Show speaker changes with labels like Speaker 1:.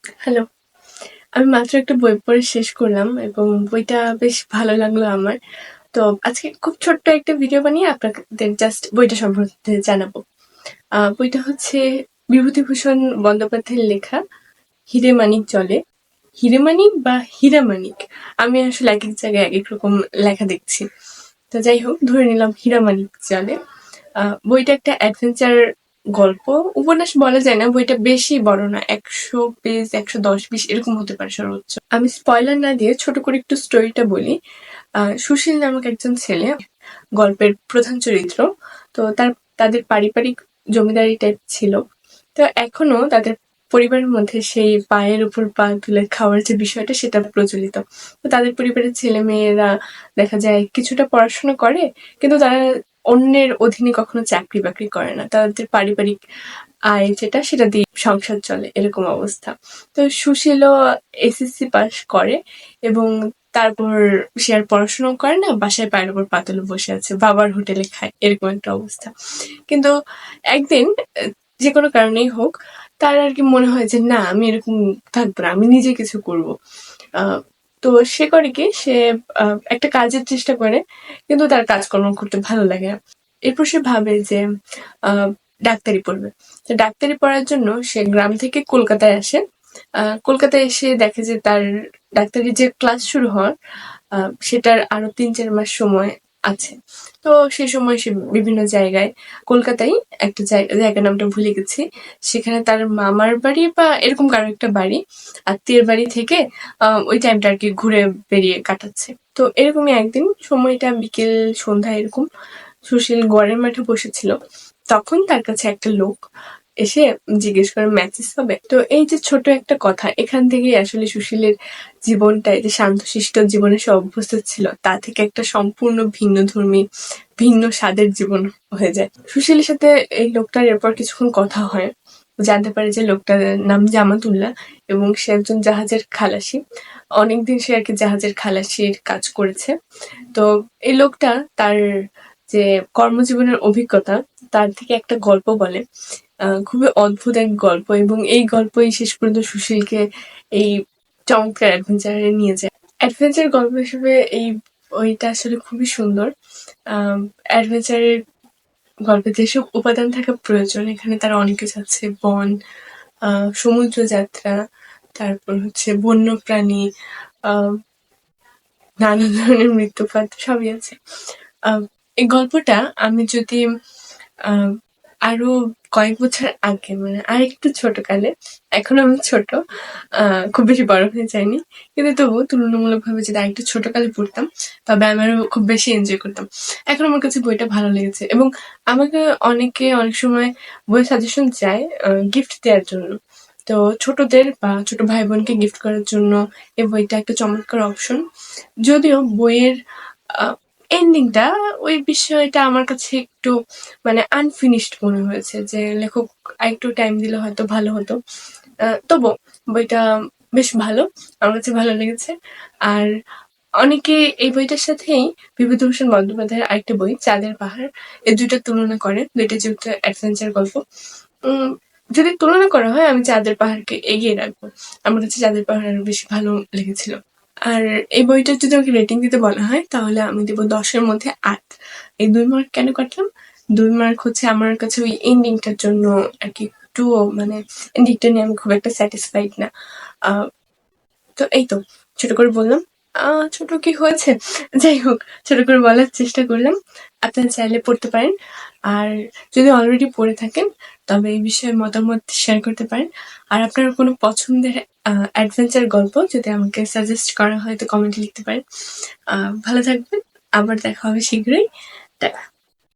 Speaker 1: Hello. আমি মাত্র একটা বই পড়ে শেষ করলাম এবং বইটা বেশ ভালো লাগলো আমার। তো আজকে খুব ছোট্ট একটা ভিডিও বানিয়ে আপনাদের জাস্ট বইটা সম্পর্কে জানাবো। বইটা হচ্ছে বিভূতিভূষণ বন্দ্যোপাধ্যায়ের লেখা 'হীরে মানিক জলে'। হিরে মানিক বা হীরা মানিক, আমি আসলে একেক জায়গায় একেক রকম লেখা দেখছি। তো যাই হোক, ধরে নিলাম হীরা মানিক জলে। বইটা একটা অ্যাডভেঞ্চার গল্প, উপন্যাস বলা যায় না, বইটা বেশি বড় না, 100 পেজ, 110-20 এরকম হতে পারে সর্বোচ্চ। আমি স্পয়লার না দিয়ে ছোট করে একটু স্টোরিটা বলি। সুশীল নামক একজন ছেলে গল্পের প্রধান চরিত্র। তো তাদের পারিবারিক জমিদারি টাইপ ছিল। তো এখনো তাদের পরিবারের মধ্যে সেই পায়ের উপর পা তুলে খাওয়ার যে বিষয়টা, সেটা প্রচলিত। তো তাদের পরিবারের ছেলে মেয়েরা দেখা যায় কিছুটা পড়াশোনা করে, কিন্তু তারা অন্যের অধীনে কখনো চাকরি বাকরি করে না, তাদের পারিবারিক আয় যেটা সেটা দিয়ে সংসার চলে, এরকম অবস্থা। তো সুশীলও এসএসসি পাস করে এবং তারপর সে আর পড়াশোনাও করে না, বাসায় পায়ের উপর পা তুলে বসে আছে, বাবার হোটেলে খায়, এরকম একটা অবস্থা। কিন্তু একদিন যে কোনো কারণেই হোক, তার আর কি মনে হয় যে না, আমি এরকম থাকবো না, আমি নিজে কিছু করব। তো সে করে কি, সে একটা কাজের চেষ্টা করে, কিন্তু তার কাজকর্ম করতে ভালো লাগে না। এরপর সে ভাবে যে আহ, ডাক্তারি পড়বে। তো ডাক্তারি পড়ার জন্য সে গ্রাম থেকে কলকাতায় আসে। কলকাতায় এসে দেখে যে তার ডাক্তারি যে ক্লাস শুরু হওয়ার, সেটার আরো 3-4 মাস সময় আছে। তো সে সময় সে বিভিন্ন জায়গায়, কলকাতায় একটা জায়গার নামটা ভুলে গেছি, সেখানে তার মামার বাড়ি বা এরকম কারো একটা বাড়ি, আত্মীয়ের বাড়ি থেকে ওই টাইমটা আর কি ঘুরে বেরিয়ে কাটাচ্ছে। তো এরকমই একদিন, সময়টা বিকেল সন্ধ্যা এরকম, সুশীল গড়ের মাঠে বসেছিল। তখন তার কাছে একটা লোক এসে জিজ্ঞেস করে ম্যাচেস হবে। তো এই যে ছোট একটা কথা, এখান থেকেই আসলে সুশীলের জীবনটা, এই যে শান্তশিষ্ট জীবনে সে অভ্যস্ত ছিল, তা থেকে একটা সম্পূর্ণ ভিন্ন ধর্মী, ভিন্ন স্বাদের জীবন হয়ে যায়। সুশীলের সাথে এই লোকটার এরপর কিছুক্ষণ কথা হয়, জানতে পারে যে লোকটার নাম জামাতুল্লাহ এবং সে একজন জাহাজের খালাসি। অনেকদিন সে আর কি জাহাজের খালাসির কাজ করেছে। তো এই লোকটা তার যে কর্মজীবনের অভিজ্ঞতা, তার থেকে একটা গল্প বলে। খুবই অদ্ভুত এক গল্প, এবং এই গল্পই শেষ পর্যন্ত সুশীলকে এই চমৎকার অ্যাডভেঞ্চারে নিয়ে যায়। অ্যাডভেঞ্চার গল্প হিসেবে এই বইটা আসলে খুবই সুন্দর। অ্যাডভেঞ্চারের গল্পে যেসব উপাদান থাকা প্রয়োজন, এখানে তারা অনেক কিছু আছে: বন, সমুদ্র যাত্রা, তারপর হচ্ছে বন্য প্রাণী, আহ নানা ধরনের মৃত্যুপাত, সবই আছে। এই গল্পটা আমি যদি আহ আরো কয়েক বছর আগে, মানে আরেকটু ছোট কালে, এখন আমি ছোট, খুব বেশি বড় হয়ে যায়নি, কিন্তু তবুও তুলনামূলক ভাবে যদি আরেকটু ছোট কালে পড়তাম, তবে আমি আরো খুব বেশি এনজয় করতাম। এখন আমার কাছে বইটা ভালো লেগেছে, এবং আমাকে অনেকে অনেক সময় বই সাজেশন চায় গিফট দেওয়ার জন্য। তো ছোটদের বা ছোট ভাই বোনকে গিফট করার জন্য এই বইটা একটা চমৎকার অপশন। যদিও বইয়ের এন্ডিংটা, ওই বিষয়টা আমার কাছে একটু মানে আনফিনিশড মনে হয়েছে, যে লেখক আরেকটু টাইম দিলে হয়তো ভালো হতো। তবু বইটা বেশ ভালো, আমার কাছে ভালো লেগেছে। আর অনেকে এই বইটার সাথেই বিভূতিভূষণ বন্দ্যোপাধ্যায়ের আরেকটা বই 'চাঁদের পাহাড়', এই দুইটার তুলনা করে, দুইটা যেহেতু অ্যাডভেঞ্চার গল্প। উম যদি তুলনা করা হয়, আমি 'চাঁদের পাহাড়'কে এগিয়ে রাখবো। আমার কাছে 'চাঁদের পাহাড়' আরো বেশি ভালো লেগেছিল। আর এই বইটার যদি আমাকে রেটিং দিতে বলা হয়, তাহলে আমি দেবো 10-এর মধ্যে 8। এই 2 মার্ক কেন কাটলাম? 2 মার্ক হচ্ছে আমার কাছে ওই এন্ডিংটার জন্য আর কি, একটুও মানে এন্ডিংটা নিয়ে আমি খুব একটা স্যাটিসফাইড না। আহ তো এই তো, ছোট করে বললাম। ছোট কি হয়েছে? যাই হোক, ছোট করে বলার চেষ্টা করলাম। আপনারা চাইলে পড়তে পারেন। আর যদি অলরেডি পড়ে থাকেন, তবে এই বিষয়ে মতামত শেয়ার করতে পারেন। আর আপনার কোনো পছন্দের অ্যাডভেঞ্চার গল্প যদি আমাকে সাজেস্ট করা হয়, তো কমেন্টে লিখতে পারেন। ভালো থাকবেন। আবার দেখা হবে শীঘ্রই। টাটা।